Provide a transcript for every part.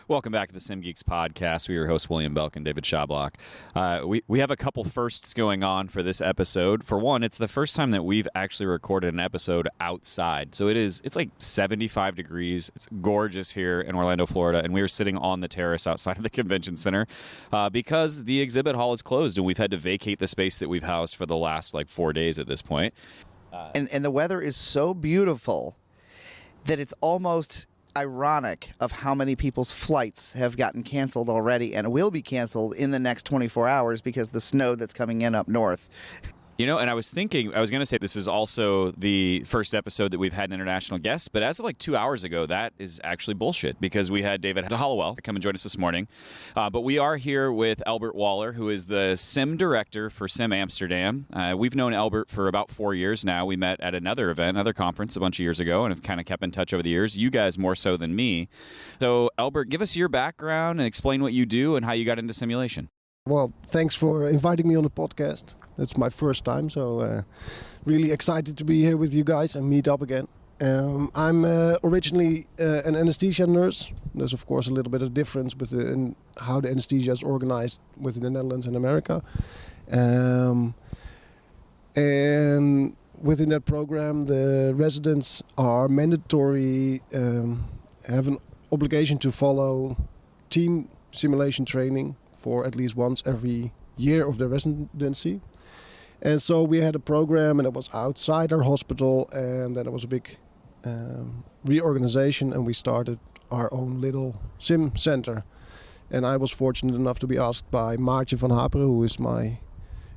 Welcome back to the SimGeeks podcast. We are your hosts, William Belk and David Schablock. We have a couple firsts going on for this episode. For one, it's the first time that we've actually recorded an episode outside. So it's like 75 degrees. It's gorgeous here in Orlando, Florida, and we are sitting on the terrace outside of the convention center because the exhibit hall is closed, and we've had to vacate the space that we've housed for the last 4 days at this point. And the weather is so beautiful that it's almost ironic of how many people's flights have gotten canceled already and will be canceled in the next 24 hours because the snow that's coming in up north. You know, and I was going to say this is also the first episode that we've had an international guest, but as of 2 hours ago, that is actually bullshit because we had David Hollowell come and join us this morning. But we are here with Ebert Waller, who is the Sim Director for Sim Amsterdam. We've known Elbert for about 4 years now. We met at another conference a bunch of years ago and have kind of kept in touch over the years. You guys more so than me. So, Elbert, give us your background and explain what you do and how you got into simulation. Well, thanks for inviting me on the podcast. It's my first time, so really excited to be here with you guys and meet up again. I'm originally an anesthesia nurse. There's, of course, a little bit of difference in how the anesthesia is organized within the Netherlands and America. And within that program, the residents are mandatory, have an obligation to follow team simulation training for at least once every year of their residency. And so we had a program, and it was outside our hospital, and then it was a big reorganization, and we started our own little sim center. And I was fortunate enough to be asked by Maartje van Haperen, who is my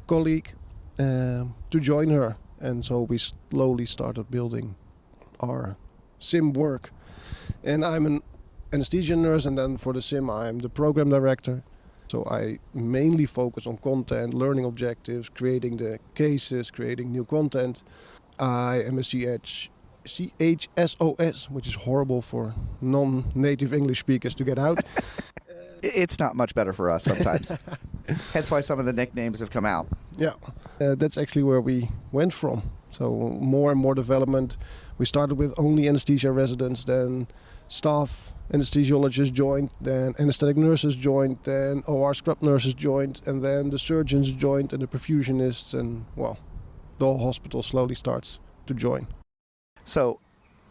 colleague, to join her. And so we slowly started building our sim work. And I'm an anesthesia nurse, and then for the sim I'm the program director. So I mainly focus on content, learning objectives, creating the cases, creating new content. I am a CHSOS, which is horrible for non-native English speakers to get out. It's not much better for us sometimes. Hence why some of the nicknames have come out. Yeah, that's actually where we went from. So more and more development. We started with only anesthesia residents, then staff anesthesiologists joined, then anesthetic nurses joined, then OR scrub nurses joined, and then the surgeons joined and the perfusionists, and well, the whole hospital slowly starts to join. So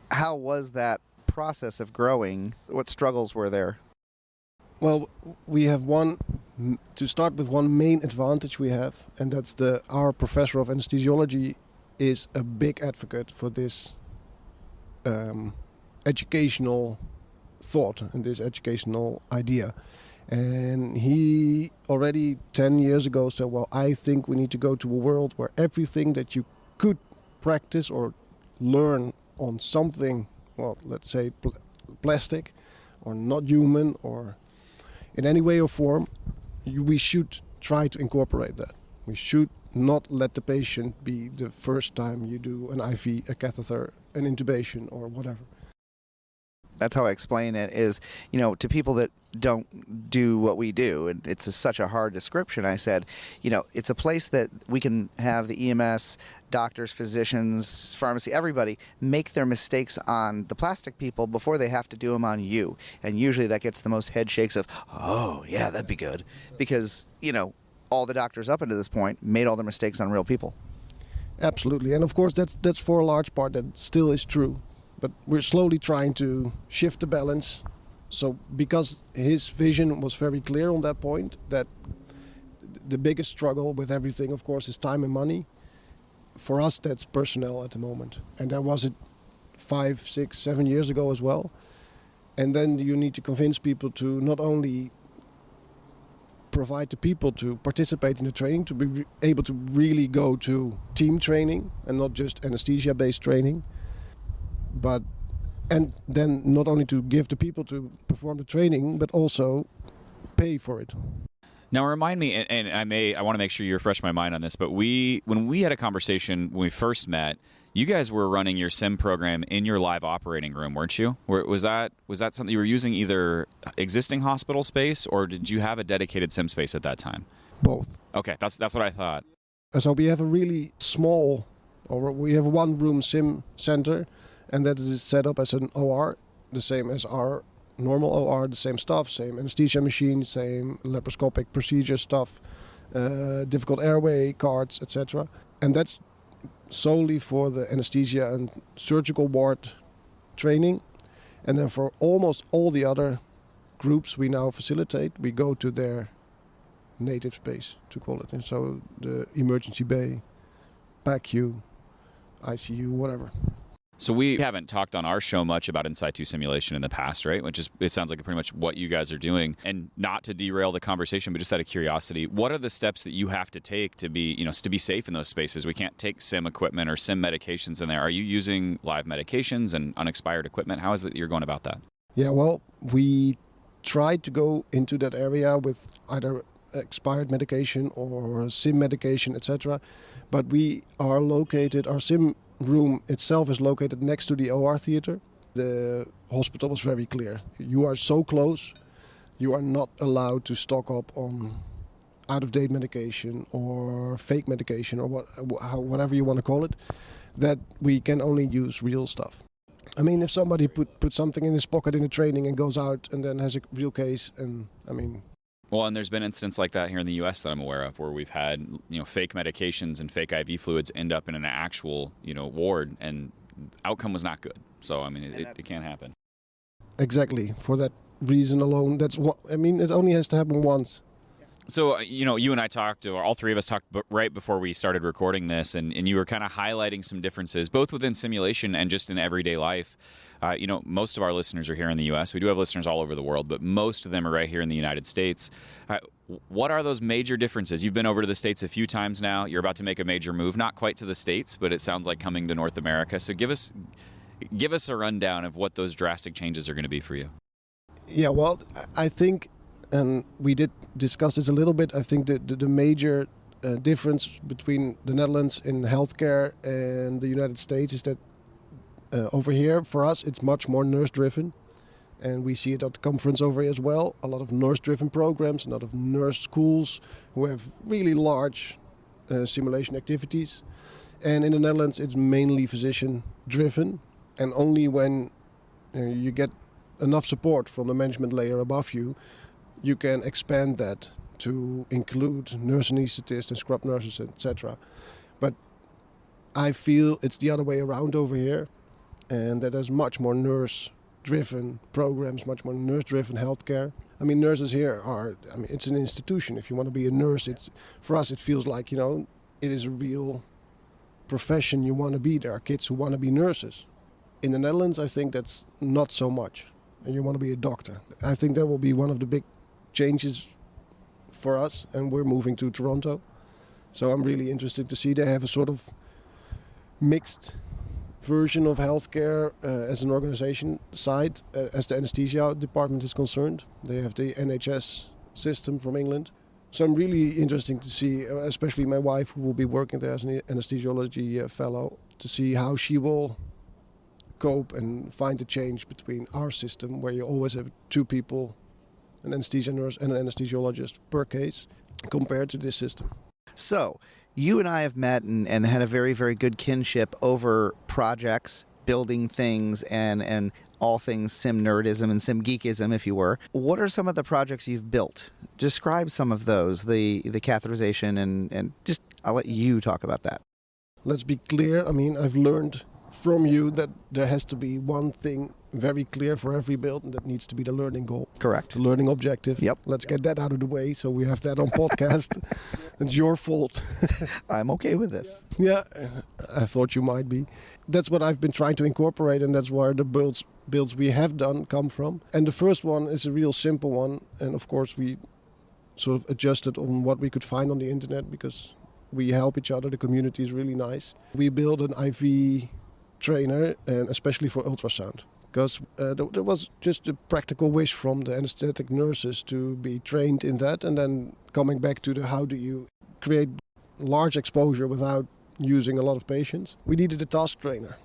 how was that process of growing? What struggles were there? Well, we have to start with one main advantage we have, and that's our professor of anesthesiology is a big advocate for this educational thought and this educational idea. And he already 10 years ago said, well, I think we need to go to a world where everything that you could practice or learn on something, well, let's say plastic or not human or in any way or form, we should try to incorporate that. We should not let the patient be the first time you do an IV, a catheter, an intubation or whatever. That's how I explain it is, to people that don't do what we do, and it's such a hard description, I said, it's a place that we can have the EMS, doctors, physicians, pharmacy, everybody make their mistakes on the plastic people before they have to do them on you. And usually that gets the most head shakes of, oh, yeah, that'd be good. Because, all the doctors up until this point made all their mistakes on real people. Absolutely. And of course, that's for a large part that still is true. But we're slowly trying to shift the balance. So because his vision was very clear on that point, that the biggest struggle with everything, of course, is time and money. For us, that's personnel at the moment. And that was it 5, 6, 7 years ago as well. And then you need to convince people to not only provide the people to participate in the training, to be able to really go to team training and not just anesthesia-based training. And then not only to give the people to perform the training, but also pay for it. Now remind me, and I want to make sure you refresh my mind on this, but when we had a conversation when we first met, you guys were running your sim program in your live operating room, weren't you? Was that something you were using, either existing hospital space, or did you have a dedicated sim space at that time? Both. Okay, that's what I thought. So we have a really small, or we have a one-room sim center, and that is set up as an OR, the same as our normal OR, the same stuff, same anesthesia machine, same laparoscopic procedure stuff, difficult airway cards, etc. And that's solely for the anesthesia and surgical ward training. And then for almost all the other groups we now facilitate, we go to their native space, to call it. And so the emergency bay, PACU, ICU, whatever. So we haven't talked on our show much about in situ simulation in the past, right? Which is, it sounds like pretty much what you guys are doing. And not to derail the conversation, but just out of curiosity, what are the steps that you have to take to be, to be safe in those spaces? We can't take sim equipment or sim medications in there. Are you using live medications and unexpired equipment? How is it that you're going about that? Yeah, well, we tried to go into that area with either expired medication or sim medication, etc. But we are located, our sim room itself is located next to the OR theater. The hospital was very clear. You are so close, you are not allowed to stock up on out-of-date medication or fake medication or whatever you want to call it, that we can only use real stuff. I mean, if somebody put something in his pocket in a training and goes out and then has a real case, and I mean... Well, and there's been incidents like that here in the U.S. that I'm aware of, where we've had, fake medications and fake IV fluids end up in an actual, ward, and outcome was not good. So, I mean, it can't happen. Exactly. For that reason alone, that's what, I mean, it only has to happen once. So, you and I talked, or all three of us talked right before we started recording this, and you were kind of highlighting some differences, both within simulation and just in everyday life. Most of our listeners are here in the U.S. We do have listeners all over the world, but most of them are right here in the United States. What are those major differences? You've been over to the States a few times now. You're about to make a major move, not quite to the States, but it sounds like coming to North America. So give us a rundown of what those drastic changes are going to be for you. Yeah, well, I think, and we did discuss this a little bit, I think the major difference between the Netherlands in healthcare and the United States is that over here, for us, it's much more nurse-driven. And we see it at the conference over here as well. A lot of nurse-driven programs, a lot of nurse schools who have really large simulation activities. And in the Netherlands, it's mainly physician-driven. And only when you get enough support from the management layer above you, you can expand that to include nurse anesthetists and scrub nurses, etc. But I feel it's the other way around over here. And that there's much more nurse-driven programs, much more nurse-driven healthcare. I mean, nurses here it's an institution. If you want to be a nurse, for us it feels like, it is a real profession you want to be. There are kids who want to be nurses. In the Netherlands, I think that's not so much. And you want to be a doctor. I think that will be one of the big changes for us, and we're moving to Toronto. So I'm really interested to see they have a sort of mixed version of healthcare as an organization side, as the anesthesia department is concerned. They have the NHS system from England. So I'm really interested to see, especially my wife, who will be working there as an anesthesiology fellow, to see how she will cope and find a change between our system, where you always have two people, an anesthesia nurse and an anesthesiologist per case, compared to this system. So, you and I have met and had a very, very good kinship over projects, building things, and all things sim nerdism and sim geekism, if you were. What are some of the projects you've built? Describe some of those, the catheterization, and just, I'll let you talk about that. Let's be clear. I mean, I've learned from you that there has to be one thing very clear for every build, and that needs to be the learning goal. Correct. The learning objective. Yep. Let's get that out of the way so we have that on podcast. It's your fault. I'm okay with this. Yeah, I thought you might be. That's what I've been trying to incorporate, and that's where the builds we have done come from. And the first one is a real simple one, and of course we sort of adjusted on what we could find on the internet, because we help each other. The community is really nice. We built an IV trainer, and especially for ultrasound, because there was just a practical wish from the anesthetic nurses to be trained in that, and then coming back to the how do you create large exposure without using a lot of patients. We needed a task trainer.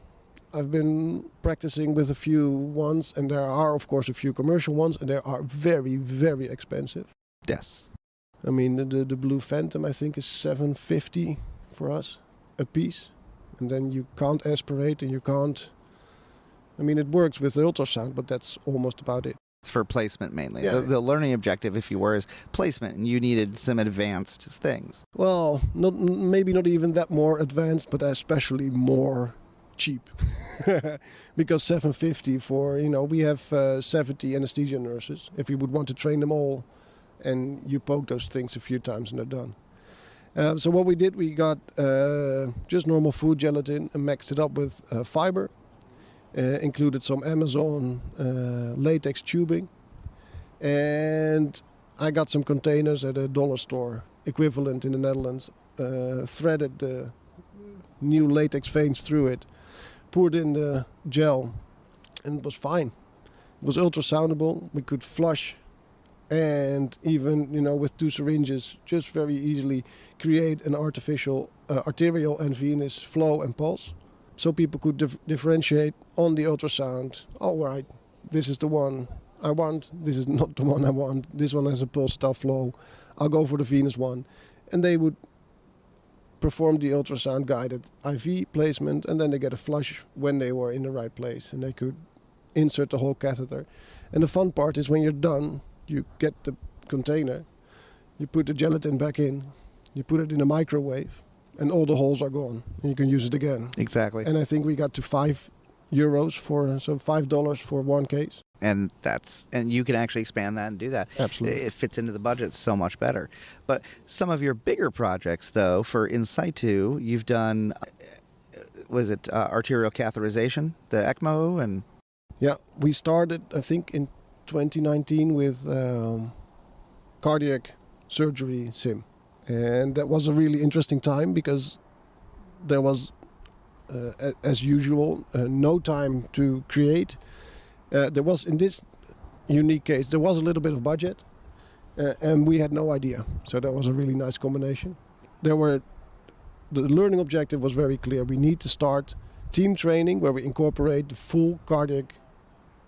I've been practicing with a few ones, and there are of course a few commercial ones, and they are very, very expensive. Yes. I mean, the Blue Phantom, I think, is $750 for us a piece. And then you can't aspirate, and you can't... I mean, it works with the ultrasound, but that's almost about it. It's for placement mainly. Yeah. The learning objective, if you were, is placement, and you needed some advanced things. Well, maybe not even that more advanced, but especially more cheap. Because $750 for, we have 70 anesthesia nurses. If you would want to train them all, and you poke those things a few times and they're done. So what we did, we got just normal food gelatin and mixed it up with fiber. Included some Amazon latex tubing, and I got some containers at a dollar store equivalent in the Netherlands, threaded the new latex veins through it, poured in the gel, and it was fine. It was ultrasoundable, we could flush, and even with 2 syringes just very easily create an artificial arterial and venous flow and pulse. So people could differentiate on the ultrasound. All right, this is the one I want. This is not the one I want. This one has a pulsatile flow. I'll go for the venous one. And they would perform the ultrasound guided IV placement, and then they get a flush when they were in the right place, and they could insert the whole catheter. And the fun part is when you're done, you get the container, you put the gelatin back in, you put it in a microwave, and all the holes are gone, and you can use it again. Exactly. And I think we got to €5 $5 for one case. And you can actually expand that and do that. Absolutely. It fits into the budget so much better. But some of your bigger projects, though, for In Situ, you've done, was it arterial catheterization, the ECMO, and Yeah, we started, I think, in 2019 with cardiac surgery sim. And that was a really interesting time because there was, as usual, no time to create. There was, in this unique case, there was a little bit of budget, and we had no idea. So that was a really nice combination. The learning objective was very clear. We need to start team training where we incorporate the full cardiac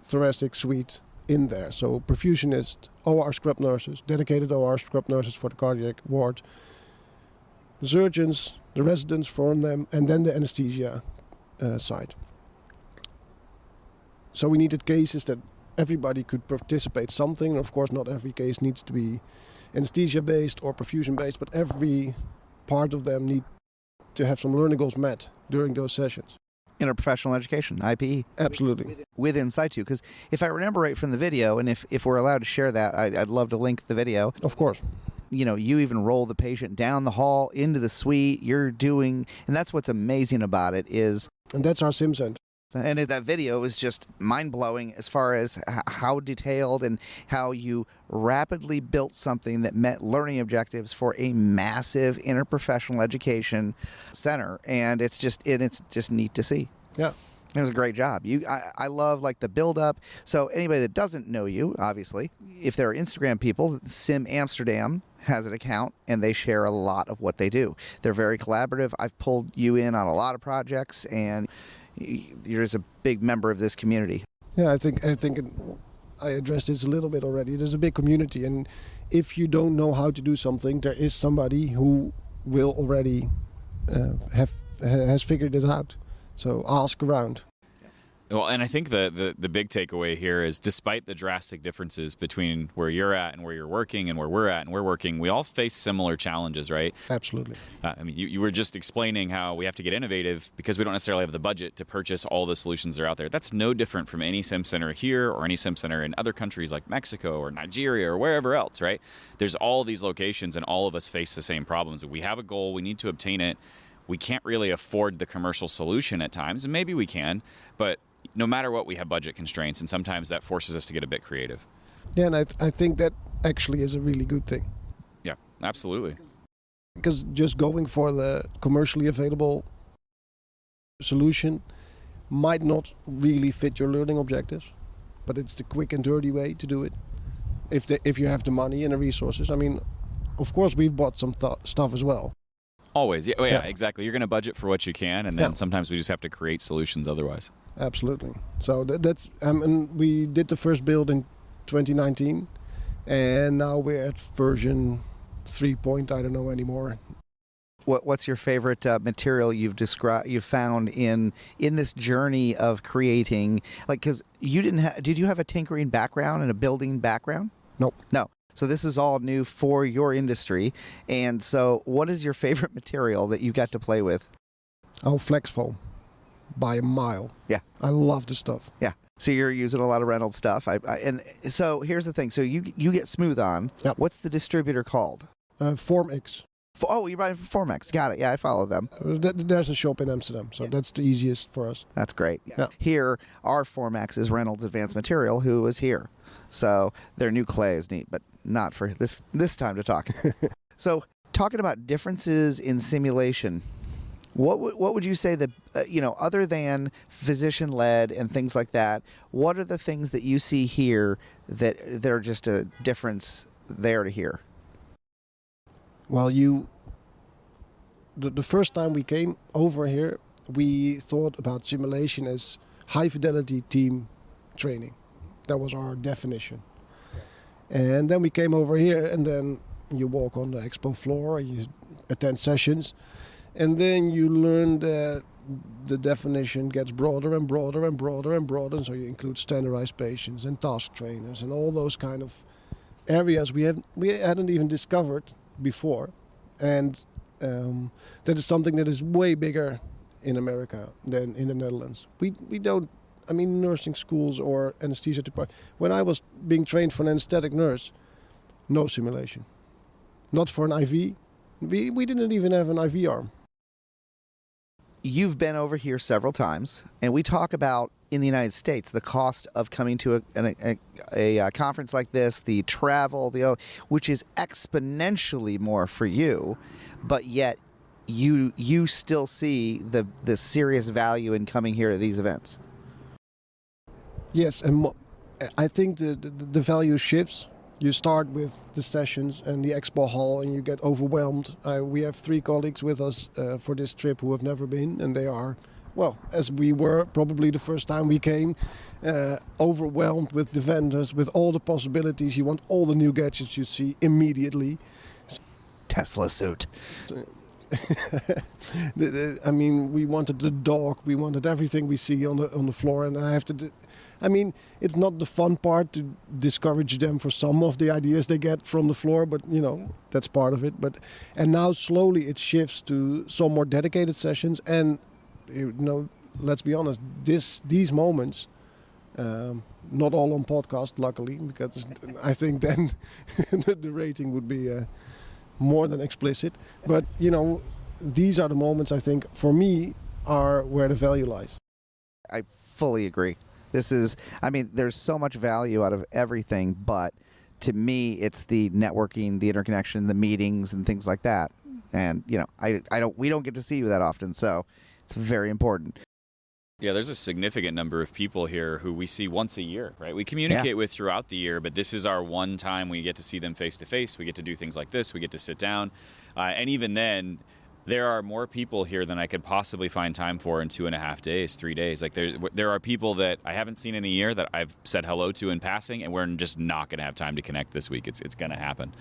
thoracic suite in there. So perfusionists, OR scrub nurses, dedicated OR scrub nurses for the cardiac ward, the surgeons, the residents from them, and then the anesthesia side. So we needed cases that everybody could participate something. And of course, not every case needs to be anesthesia-based or perfusion-based, but every part of them need to have some learning goals met during those sessions. interprofessional education, IPE? Absolutely. With In Situ, because if I remember right from the video, and if we're allowed to share that, I'd love to link the video. Of course. You even roll the patient down the hall into the suite. You're doing, and that's what's amazing about it is, And that's our sim center. and that video is just mind-blowing as far as how detailed and how you rapidly built something that met learning objectives for a massive interprofessional education center, and it's just neat to see. Yeah. It was a great job. I love like the build up. So anybody that doesn't know you, obviously, if they're Instagram people, Sim Amsterdam has an account and they share a lot of what they do. They're very collaborative. I've pulled you in on a lot of projects, and you're just a big member of this community. Yeah, I think I addressed this a little bit already. There's a big community, and if you don't know how to do something, there is somebody who will already has figured it out. So ask around. Well, and I think the big takeaway here is, despite the drastic differences between where you're at and where you're working and where we're at and we're working, we all face similar challenges, right? Absolutely. I mean, you were just explaining how we have to get innovative because we don't necessarily have the budget to purchase all the solutions that are out there. That's no different from any sim center here or any sim center in other countries like Mexico or Nigeria or wherever else, right? There's all these locations, and all of us face the same problems. We have a goal, we need to obtain it. We can't really afford the commercial solution at times, and maybe we can, but no matter what, we have budget constraints, and sometimes that forces us to get a bit creative. Yeah, and I think that actually is a really good thing. Yeah, absolutely. Because just going for the commercially available solution might not really fit your learning objectives, but it's the quick and dirty way to do it. If you have the money and the resources. I mean, of course, we've bought some stuff as well. Always. Yeah, exactly. You're going to budget for what you can, and then sometimes we just have to create solutions otherwise. Absolutely. So that's and we did the first build in 2019, and now we're at version 3 point, I don't know anymore. What's your favorite material you've found in this journey of creating? Like, because did you have a tinkering background and a building background? Nope. No. So this is all new for your industry. And so, what is your favorite material that you got to play with? Oh, flex foam, by a mile. Yeah. I love the stuff. Yeah. So you're using a lot of Reynolds stuff. And so here's the thing. So you get Smooth on. Yep. What's the distributor called? FormX. Oh, you buy it from Formex. Got it. Yeah, I follow them. There's a shop in Amsterdam, so that's the easiest for us. That's great. Yeah. Here, our Formex is Reynolds Advanced Material, who is here. So their new clay is neat, but not for this time to talk. So talking about differences in simulation, what would you say that, other than physician-led and things like that, what are the things that you see here that they're just a difference there to here? Well, the first time we came over here, we thought about simulation as high-fidelity team training. That was our definition. And then we came over here, and then you walk on the expo floor, you attend sessions, and then you learn that the definition gets broader and broader and broader and broader. So you include standardized patients and task trainers and all those kind of areas we hadn't even discovered before, and that is something that is way bigger in America than in the Netherlands. We don't. I mean, nursing schools or anesthesia department. When I was being trained for an anesthetic nurse, no simulation. Not for an IV. We didn't even have an IV arm. You've been over here several times, and we talk about in the United States the cost of coming to a conference like this, the travel, which is exponentially more for you, but yet you still see the serious value in coming here to these events. Yes, and I think the value shifts. You start with the sessions and the expo hall, and you get overwhelmed. We have 3 colleagues with us for this trip who have never been, and they are, well, as we were probably the first time we came, overwhelmed with the vendors, with all the possibilities. You want all the new gadgets you see immediately. Tesla suit. I mean, we wanted the dog, we wanted everything we see on the floor, and I have to. I mean, it's not the fun part to discourage them for some of the ideas they get from the floor, but that's part of it. And now slowly it shifts to some more dedicated sessions, and let's be honest, these moments, not all on podcast, luckily, because I think then the rating would be more than explicit. But these are the moments I think for me are where the value lies. I fully agree. There's so much value out of everything, but to me, it's the networking, the interconnection, the meetings, and things like that. And we don't get to see you that often, so it's very important. Yeah, there's a significant number of people here who we see once a year, right? We communicate with throughout the year, but this is our one time we get to see them face to face. We get to do things like this. We get to sit down, and even then, there are more people here than I could possibly find time for in 2.5 days, 3 days. Like there are people that I haven't seen in a year that I've said hello to in passing, and we're just not going to have time to connect this week. It's going to happen.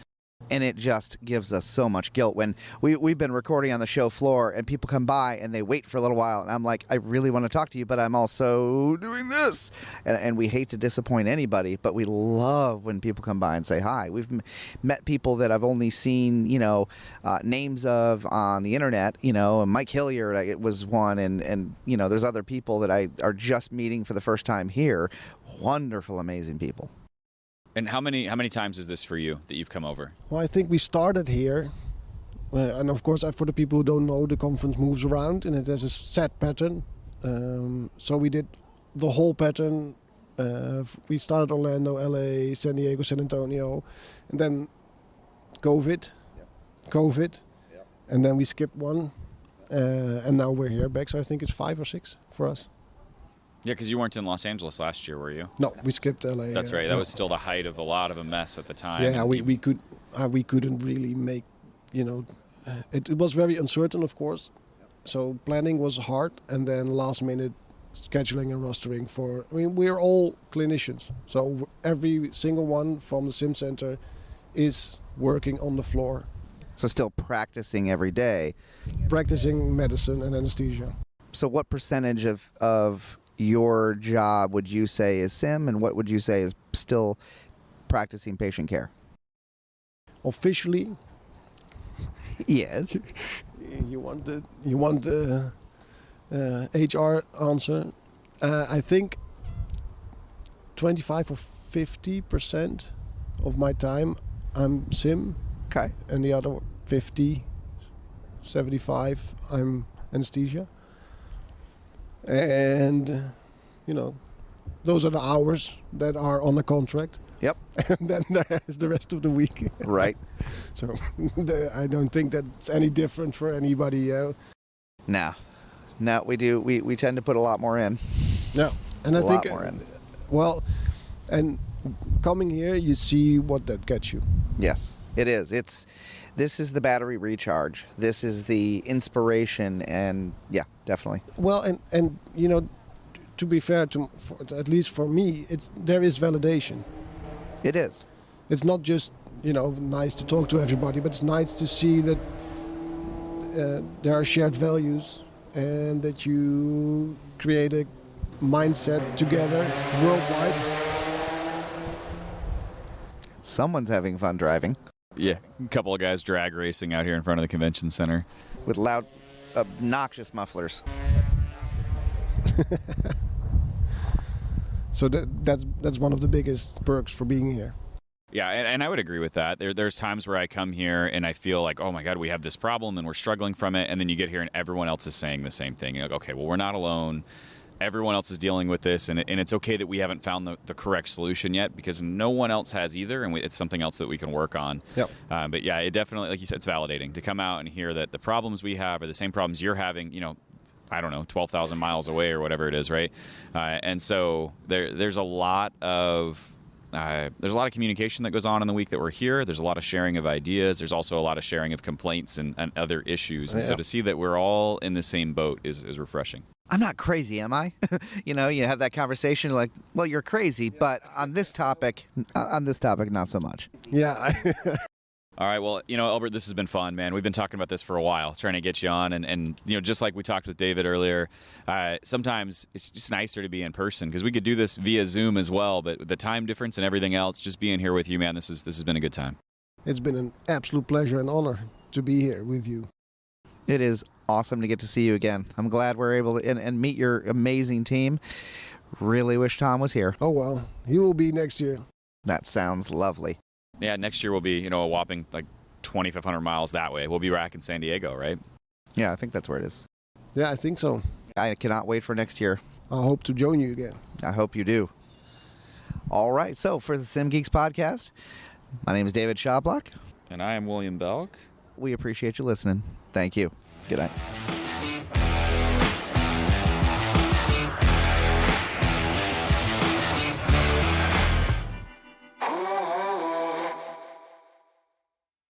And it just gives us so much guilt when we've been recording on the show floor and people come by and they wait for a little while. And I'm like, I really want to talk to you, but I'm also doing this. And we hate to disappoint anybody, but we love when people come by and say hi. We've met people that I've only seen, names of on the internet, Mike Hilliard was one. And there's other people that I are just meeting for the first time here. Wonderful, amazing people. And how many times is this for you that you've come over? Well, I think we started here, and of course, for the people who don't know, the conference moves around and it has a set pattern. So we did the whole pattern. We started Orlando, LA, San Diego, San Antonio, and then COVID, and then we skipped one, and now we're here back. So I think it's 5 or 6 for us. Yeah, because you weren't in Los Angeles last year, were you? No, we skipped LA. That's right. That was still the height of a lot of a mess at the time. Yeah, we couldn't really make, it was very uncertain, of course. So planning was hard, and then last minute scheduling and rostering we're all clinicians. So every single one from the Sim Center is working on the floor. So still practicing every day. Practicing medicine and anesthesia. So what percentage of your job would you say is sim, and what would you say is still practicing patient care? Officially, Yes. you want the HR answer. I think 25 or 50% of my time I'm sim, Okay. and the other 50, 75 I'm anesthesia. And those are the hours that are on a contract. Yep. And then there's the rest of the week. Right. So I don't think that's any different for anybody. No, we do. We tend to put a lot more in. Yeah, and I A think lot more in. Well, and coming here, you see what that gets you. Yes, it is. This is the battery recharge. This is the inspiration, and yeah, definitely. Well, and to be fair, at least for me, there is validation. It is. It's not just nice to talk to everybody, but it's nice to see that there are shared values and that you create a mindset together worldwide. Someone's having fun driving Yeah, a couple of guys drag racing out here in front of the convention center. with loud, obnoxious mufflers. So that's one of the biggest perks for being here. Yeah, and I would agree with that. There's times where I come here and I feel like, oh my God, we have this problem and we're struggling from it. And then you get here and everyone else is saying the same thing. You're like, okay, well, we're not alone. Everyone else is dealing with this. And it's okay that we haven't found the correct solution yet, because no one else has either. And it's something else that we can work on. Yep. But yeah, it definitely, like you said, it's validating to come out and hear that the problems we have are the same problems you're having, I don't know, 12,000 miles away or whatever it is, right? And so there's a lot of communication that goes on in the week that we're here. There's a lot of sharing of ideas. There's also a lot of sharing of complaints and other issues. And so to see that we're all in the same boat is refreshing. I'm not crazy, am I? You have that conversation like, well, you're crazy, but on this topic, not so much. Yeah. All right, well, Elbert, this has been fun, man. We've been talking about this for a while, trying to get you on. And just like we talked with David earlier, sometimes it's just nicer to be in person, because we could do this via Zoom as well. But the time difference and everything else, just being here with you, man, this has been a good time. It's been an absolute pleasure and honor to be here with you. It is awesome to get to see you again. I'm glad we're able to and meet your amazing team. Really wish Tom was here. Oh, well, he will be next year. That sounds lovely. Yeah, next year we'll be, a whopping 2,500 miles that way. We'll be back in San Diego, right? Yeah, I think that's where it is. Yeah, I think so. I cannot wait for next year. I hope to join you again. I hope you do. All right, so for the SimGeeks podcast, my name is David Schoblock. And I am William Belk. We appreciate you listening. Thank you. Good night.